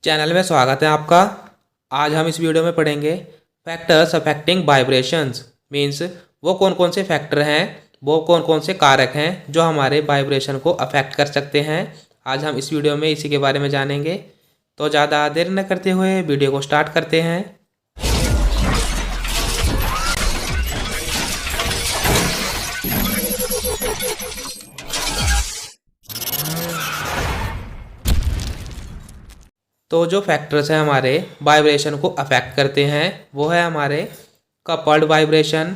Channel में स्वागत है आपका। आज हम इस वीडियो में पढ़ेंगे फैक्टर्स अफेक्टिंग वाइब्रेशंस। मीन्स वो कौन कौन से फैक्टर हैं, वो कौन कौन से कारक हैं जो हमारे वाइब्रेशन को अफेक्ट कर सकते हैं। आज हम इस वीडियो में इसी के बारे में जानेंगे। तो ज़्यादा देर न करते हुए वीडियो को स्टार्ट करते हैं। तो जो फैक्टर्स हैं हमारे वाइब्रेशन को अफेक्ट करते हैं वो है हमारे coupled vibration,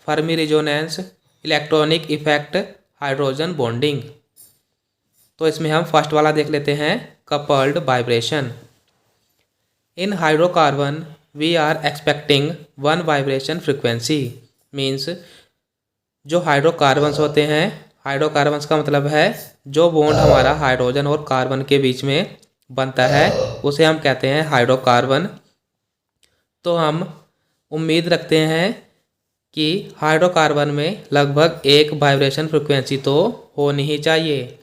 Fermi resonance, electronic effect, hydrogen bonding. तो इसमें हम फर्स्ट वाला देख लेते हैं, coupled vibration. In hydrocarbon we are expecting one vibration frequency. Means जो हाइड्रोकार्बन्स होते हैं, हाइड्रोकार्बन्स का मतलब है जो बॉन्ड हमारा हाइड्रोजन और कार्बन के बीच में बनता है उसे हम कहते हैं हाइड्रोकार्बन। तो हम उम्मीद रखते हैं कि हाइड्रोकार्बन में लगभग एक वाइब्रेशन फ्रिक्वेंसी तो होनी ही चाहिए।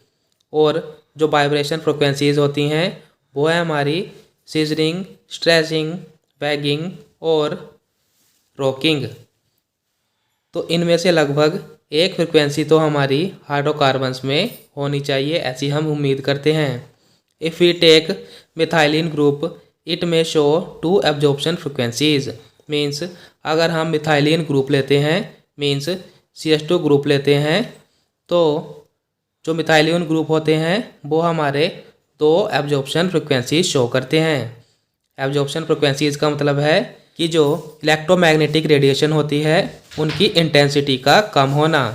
और जो वाइब्रेशन फ्रिक्वेंसीज होती हैं वो है हमारी सीजरिंग, स्ट्रेचिंग, बैगिंग और रॉकिंग। तो इनमें से लगभग एक फ्रिक्वेंसी तो हमारी हाइड्रोकार्बन्स में होनी चाहिए, ऐसी हम उम्मीद करते हैं। If we take methylene group it में show two absorption frequencies. Means अगर हम मिथाइलिन ग्रुप लेते हैं, मीन्स CH2 ग्रुप लेते हैं, तो जो मिथाइलिन ग्रुप होते हैं वो हमारे दो एब्जॉर्प्शन फ्रिक्वेंसीज शो करते हैं। एब्जॉर्प्शन फ्रिक्वेंसीज का मतलब है कि जो इलेक्ट्रोमैग्नेटिक रेडिएशन होती है उनकी इंटेंसिटी का कम होना।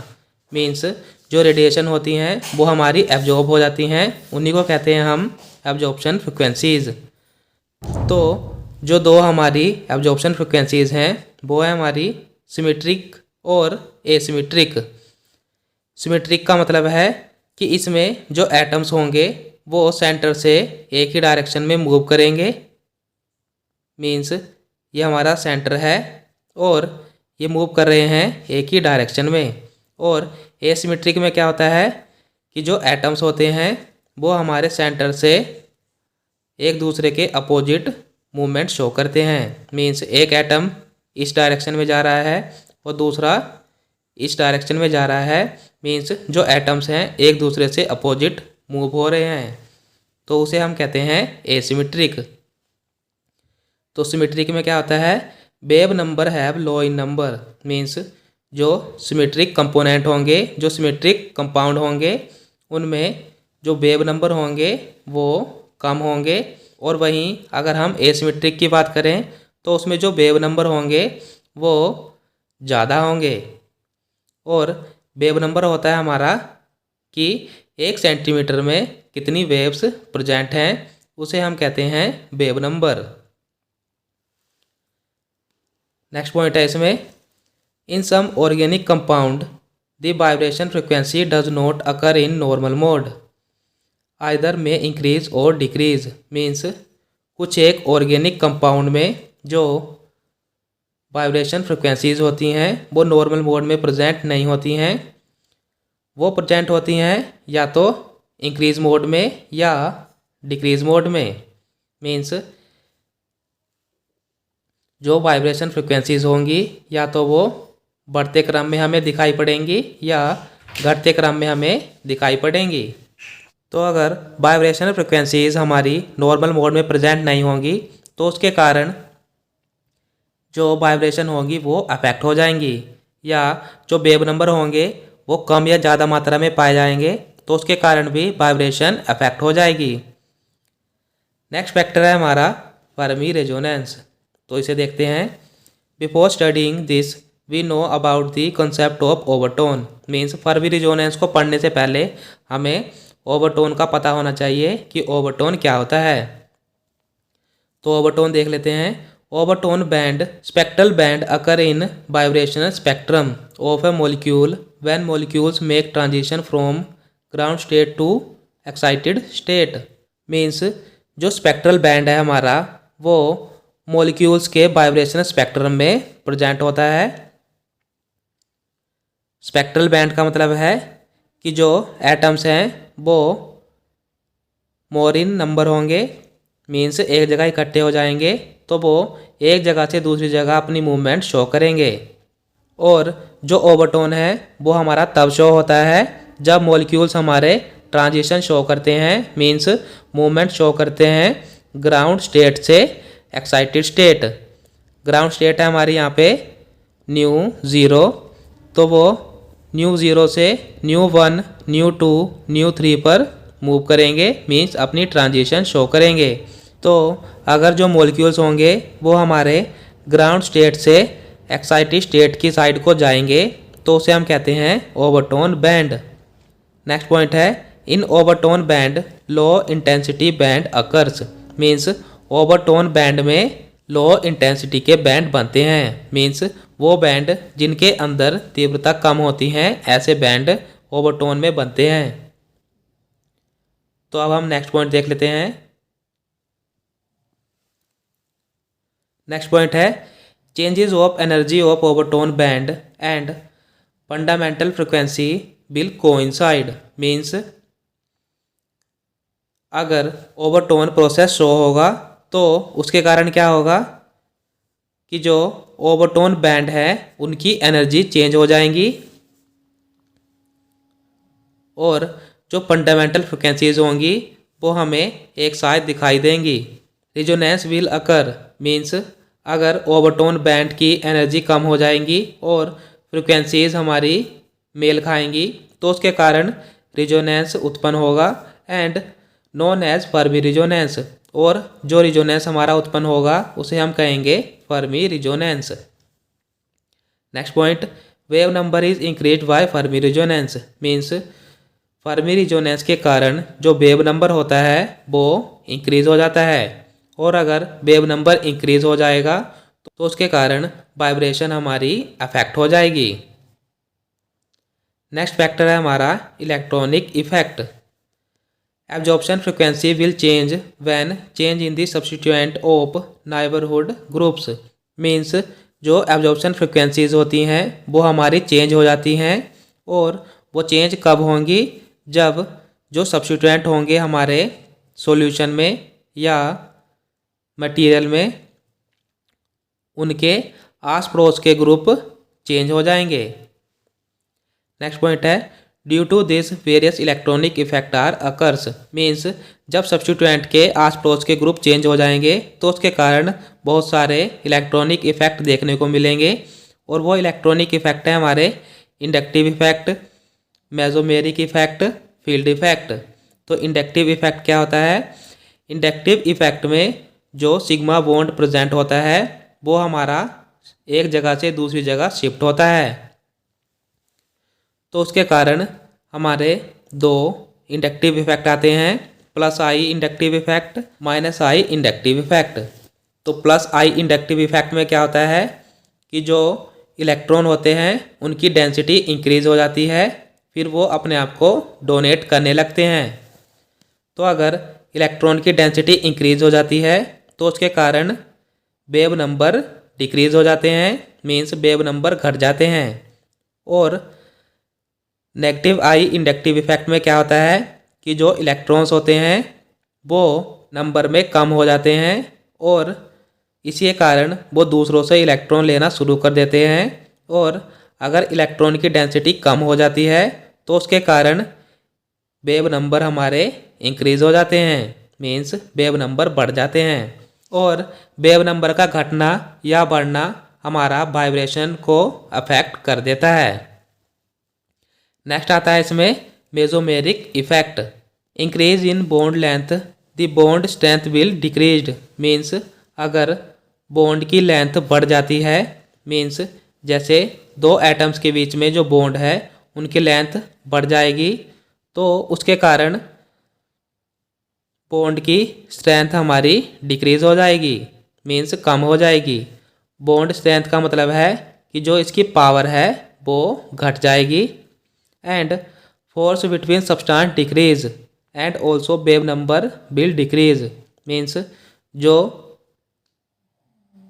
मीन्स जो रेडिएशन होती हैं वो हमारी एब्जॉर्ब हो जाती हैं, उन्हीं को कहते हैं हम एब्जॉर्प्शन फ्रिक्वेंसीज। तो जो दो हमारी एब्जॉर्प्शन फ्रिक्वेंसीज हैं वो है हमारी सिमेट्रिक और एसिमेट्रिक। सिमेट्रिक का मतलब है कि इसमें जो एटम्स होंगे वो सेंटर से एक ही डायरेक्शन में मूव करेंगे। मीन्स ये हमारा सेंटर है और ये मूव कर रहे हैं एक ही डायरेक्शन में। और एसिमेट्रिक में क्या होता है कि जो एटम्स होते हैं वो हमारे सेंटर से एक दूसरे के अपोजिट मूवमेंट शो करते हैं। मीन्स एक एटम इस डायरेक्शन में जा रहा है और दूसरा इस डायरेक्शन में जा रहा है। मीन्स जो एटम्स हैं एक दूसरे से अपोजिट मूव हो रहे हैं, तो उसे हम कहते हैं एसिमेट्रिक। तो सिमेट्रिक में क्या होता है, wave number have low in number. Means जो सिमेट्रिक कंपोनेंट होंगे, जो सिमेट्रिक कंपाउंड होंगे, उनमें जो वेव नंबर होंगे वो कम होंगे। और वहीं अगर हम एसिमेट्रिक की बात करें तो उसमें जो वेव नंबर होंगे वो ज़्यादा होंगे। और वेव नंबर होता है हमारा कि 1 सेंटीमीटर में कितनी वेव्स प्रेजेंट हैं, उसे हम कहते हैं वेव नंबर। नेक्स्ट पॉइंट है इसमें, in some organic compound the vibration frequency does not occur in normal mode either में इंक्रीज और डिक्रीज। मीन्स कुछ एक ऑर्गेनिक कंपाउंड में जो वाइब्रेशन फ्रिक्वेंसीज होती हैं वो नॉर्मल मोड में प्रेजेंट नहीं होती हैं, वो प्रेजेंट होती हैं या तो इंक्रीज मोड में या डिक्रीज मोड में। मीन्स जो वाइब्रेशन फ्रिक्वेंसीज होंगी या तो वो बढ़ते क्रम में हमें दिखाई पड़ेंगी या घटते क्रम में हमें दिखाई पड़ेंगी। तो अगर वाइब्रेशन फ्रिक्वेंसीज हमारी नॉर्मल मोड में प्रेजेंट नहीं होंगी तो उसके कारण जो वाइब्रेशन होगी वो अफेक्ट हो जाएंगी, या जो वेव नंबर होंगे वो कम या ज़्यादा मात्रा में पाए जाएंगे तो उसके कारण भी वाइब्रेशन अफेक्ट हो जाएगी। नेक्स्ट फैक्टर है हमारा फर्मी रेजोनेंस। तो इसे देखते हैं। Before studying this we know about the concept of overtone. Means Fermi resonance को पढ़ने से पहले हमें ओवरटोन का पता होना चाहिए कि ओवरटोन क्या होता है। तो ओवरटोन देख लेते हैं। Overtone band spectral band occur in vibrational spectrum of A molecule when molecules make transition from ground state to excited state. Means जो स्पेक्ट्रल बैंड है हमारा वो मॉलिक्यूल्स के वाइब्रेशनल स्पेक्ट्रम में प्रेजेंट होता है। स्पेक्ट्रल बैंड का मतलब है कि जो एटम्स हैं वो मोर इन नंबर होंगे, मीन्स एक जगह इकट्ठे हो जाएंगे तो वो एक जगह से दूसरी जगह अपनी मूवमेंट शो करेंगे। और जो ओवरटोन है वो हमारा तब शो होता है जब मॉलिक्यूल्स हमारे ट्रांजिशन शो करते हैं, मीन्स मूवमेंट शो करते हैं ग्राउंड स्टेट से एक्साइटेड स्टेट। ग्राउंड स्टेट है हमारी यहाँ पे न्यू ज़ीरो, तो वो न्यू ज़ीरो से nu one, nu two, nu three पर मूव करेंगे, मीन्स अपनी ट्रांजिशन शो करेंगे। तो अगर जो मॉलिक्यूल्स होंगे वो हमारे ग्राउंड स्टेट से एक्साइटेड स्टेट की साइड को जाएंगे तो उसे हम कहते हैं ओवरटोन बैंड। नेक्स्ट पॉइंट है in overtone band low intensity band occurs, means overtone band में लो इंटेंसिटी के बैंड बनते हैं, मीन्स वो बैंड जिनके अंदर तीव्रता कम होती हैं, ऐसे बैंड ओवरटोन में बनते हैं। तो अब हम नेक्स्ट पॉइंट देख लेते हैं। नेक्स्ट पॉइंट है changes of energy of overtone band and fundamental frequency will coincide, means अगर ओवरटोन प्रोसेस शो होगा तो उसके कारण क्या होगा कि जो ओवरटोन बैंड है उनकी एनर्जी चेंज हो जाएंगी और जो फंडामेंटल फ्रिक्वेंसीज होंगी वो हमें एक साथ दिखाई देंगी। रिजोनेंस विल अकर, मीन्स अगर ओवरटोन बैंड की एनर्जी कम हो जाएंगी और फ्रिक्वेंसीज हमारी मेल खाएंगी तो उसके कारण रिजोनेंस उत्पन्न होगा and known as Fermi resonance, और जो रिजोनेंस हमारा उत्पन्न होगा उसे हम कहेंगे Fermi resonance. Next point wave number is increase by Fermi resonance, means Fermi resonance के कारण जो वेव नंबर होता है वो इंक्रीज हो जाता है और अगर वेव नंबर इंक्रीज हो जाएगा तो उसके कारण वाइब्रेशन हमारी अफेक्ट हो जाएगी। नेक्स्ट फैक्टर है हमारा electronic effect. Absorption frequency will change when change in the substituent of neighbourhood groups, means जो एब्जॉर्प्शन फ्रिक्वेंसीज होती हैं वो हमारी चेंज हो जाती हैं और वो चेंज कब होंगी जब जो सब्स्टिट्यूएंट होंगे हमारे सॉल्यूशन में या मटेरियल में उनके आस पड़ोस के ग्रुप चेंज हो जाएंगे। नेक्स्ट पॉइंट है due to this various electronic effect are occurs, means जब सब्स्टिट्यूएंट के आस पड़ोस के ग्रुप चेंज हो जाएंगे तो उसके कारण बहुत सारे इलेक्ट्रॉनिक इफेक्ट देखने को मिलेंगे और वो इलेक्ट्रॉनिक इफेक्ट है हमारे inductive effect, mesomeric effect, field effect. तो इंडक्टिव इफेक्ट क्या होता है? इंडक्टिव इफेक्ट में जो सिग्मा बॉन्ड प्रेजेंट होता है वो हमारा एक जगह से दूसरी जगह शिफ्ट होता है, तो उसके कारण हमारे दो इंडक्टिव इफेक्ट आते हैं, प्लस आई इंडक्टिव इफेक्ट, माइनस आई इंडक्टिव इफेक्ट। तो प्लस आई इंडक्टिव इफेक्ट में क्या होता है कि जो इलेक्ट्रॉन होते हैं उनकी डेंसिटी इंक्रीज हो जाती है, फिर वो अपने आप को डोनेट करने लगते हैं। तो अगर इलेक्ट्रॉन की डेंसिटी इंक्रीज हो जाती है तो उसके कारण वेव नंबर डिक्रीज हो जाते हैं, मीन्स वेव नंबर घट जाते हैं। और नेगेटिव आई इंडक्टिव इफेक्ट में क्या होता है कि जो इलेक्ट्रॉन्स होते हैं वो नंबर में कम हो जाते हैं और इसी के कारण वो दूसरों से इलेक्ट्रॉन लेना शुरू कर देते हैं, और अगर इलेक्ट्रॉन की डेंसिटी कम हो जाती है तो उसके कारण वेव नंबर हमारे इंक्रीज हो जाते हैं, मीन्स वेव नंबर बढ़ जाते हैं। और वेव नंबर का घटना या बढ़ना हमारा वाइब्रेशन को अफेक्ट कर देता है। नेक्स्ट आता है इसमें mesomeric effect. Increase in bond length the bond strength will decreased, means अगर बॉन्ड की लेंथ बढ़ जाती है, मीन्स जैसे दो एटम्स के बीच में जो बॉन्ड है उनकी लेंथ बढ़ जाएगी तो उसके कारण बॉन्ड की स्ट्रेंथ हमारी डिक्रीज हो जाएगी, मीन्स कम हो जाएगी। बॉन्ड स्ट्रेंथ का मतलब है कि जो इसकी पावर है वो घट जाएगी। And force between substance decrease and also wave number will decrease, means जो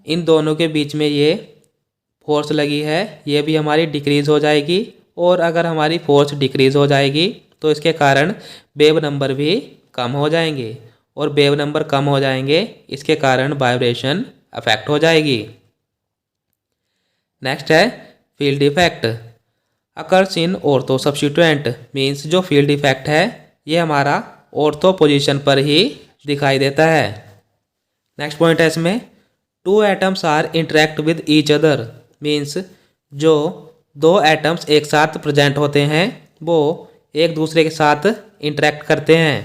इन दोनों के बीच में ये फोर्स लगी है ये भी हमारी डिक्रीज हो जाएगी, और अगर हमारी फोर्स डिक्रीज हो जाएगी तो इसके कारण वेव नंबर भी कम हो जाएंगे। और वेव नंबर कम हो जाएंगे, इसके कारण वाइब्रेशन अफेक्ट हो जाएगी। नेक्स्ट है field effect. Occurs in ortho substituent means जो फील्ड इफेक्ट है ये हमारा ऑर्थो पोजीशन पर ही दिखाई देता है। नेक्स्ट पॉइंट है इसमें two atoms are interact with each other means जो दो एटम्स एक साथ प्रेजेंट होते हैं वो एक दूसरे के साथ इंटरेक्ट करते हैं।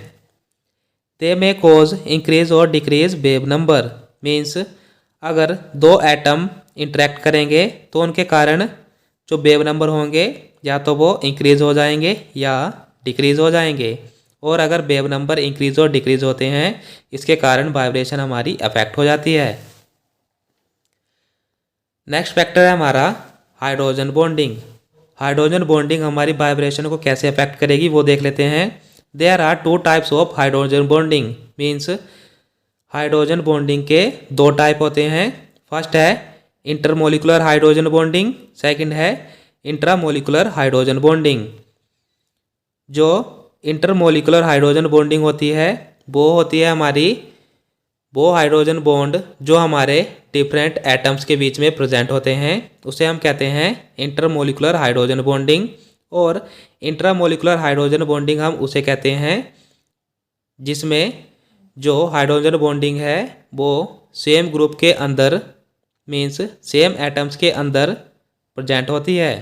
दे में कोज इंक्रीज और डिक्रीज वेव नंबर मीन्स अगर दो एटम इंटरेक्ट करेंगे तो उनके कारण जो वेव नंबर होंगे या तो वो इंक्रीज हो जाएंगे या डिक्रीज हो जाएंगे। और अगर वेव नंबर इंक्रीज और डिक्रीज होते हैं इसके कारण वाइब्रेशन हमारी अफेक्ट हो जाती है। नेक्स्ट फैक्टर है हमारा हाइड्रोजन बॉन्डिंग। हाइड्रोजन बॉन्डिंग हमारी वाइब्रेशन को कैसे अफेक्ट करेगी वो देख लेते हैं। There are two types of hydrogen bonding means hydrogen bonding के दो टाइप होते हैं। फर्स्ट है इंटरमोलिकुलर हाइड्रोजन बॉन्डिंग, सेकंड है इंट्रामोलिकुलर हाइड्रोजन बॉन्डिंग। जो इंटरमोलिकुलर हाइड्रोजन बॉन्डिंग होती है वो होती है हमारी वो हाइड्रोजन बॉन्ड जो हमारे डिफरेंट एटम्स के बीच में प्रेजेंट होते हैं उसे हम कहते हैं इंटरमोलिकुलर हाइड्रोजन बॉन्डिंग। और इंट्रामोलिकुलर हाइड्रोजन बॉन्डिंग हम उसे कहते हैं जिसमें जो हाइड्रोजन बॉन्डिंग है वो सेम ग्रुप के अंदर मीन्स सेम एटम्स के अंदर प्रेजेंट होती है।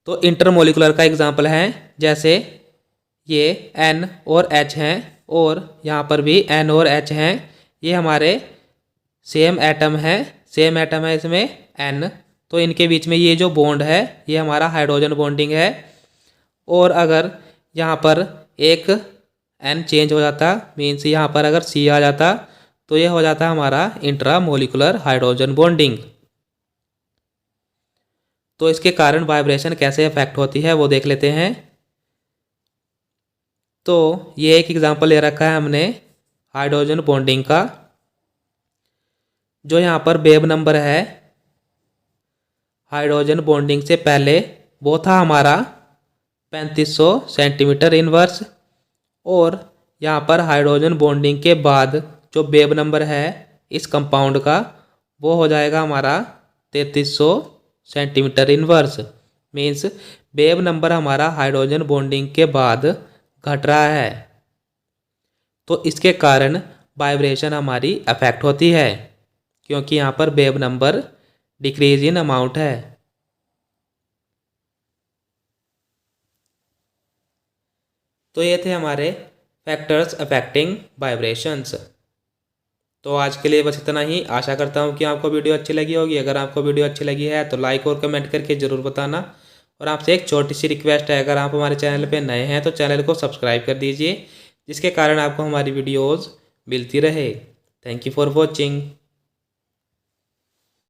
तो इंटरमोलिकुलर का एग्जांपल है जैसे ये N और H हैं और यहाँ पर भी N और H हैं, ये हमारे सेम एटम है इसमें N, तो इनके बीच में ये जो बॉन्ड है ये हमारा हाइड्रोजन बॉन्डिंग है। और अगर यहाँ पर एक N चेंज हो जाता मीन्स यहाँ पर अगर C आ जाता तो ये हो जाता हमारा इंट्रामोलिकुलर हाइड्रोजन बॉन्डिंग। तो इसके कारण वाइब्रेशन कैसे अफेक्ट होती है वो देख लेते हैं। तो ये एक एग्जांपल ले रखा है हमने हाइड्रोजन बॉन्डिंग का। जो यहाँ पर वेव नंबर है हाइड्रोजन बॉन्डिंग से पहले वो था हमारा 3500 सेंटीमीटर इनवर्स, और यहाँ पर हाइड्रोजन बॉन्डिंग के बाद जो वेव नंबर है इस कंपाउंड का वो हो जाएगा हमारा 3300 centimetre inverse. Means wave number हमारा हाइड्रोजन बॉन्डिंग के बाद घट रहा है, तो इसके कारण वाइब्रेशन हमारी अफेक्ट होती है क्योंकि यहाँ पर wave number decrease in amount है। तो ये थे हमारे फैक्टर्स अफेक्टिंग वाइब्रेशंस। तो आज के लिए बस इतना ही। आशा करता हूँ कि आपको वीडियो अच्छी लगी होगी। अगर आपको वीडियो अच्छी लगी है तो लाइक और कमेंट करके ज़रूर बताना। और आपसे एक छोटी सी रिक्वेस्ट है, अगर आप हमारे चैनल पे नए हैं तो चैनल को सब्सक्राइब कर दीजिए जिसके कारण आपको हमारी वीडियोज़ मिलती रहे। Thank you for watching.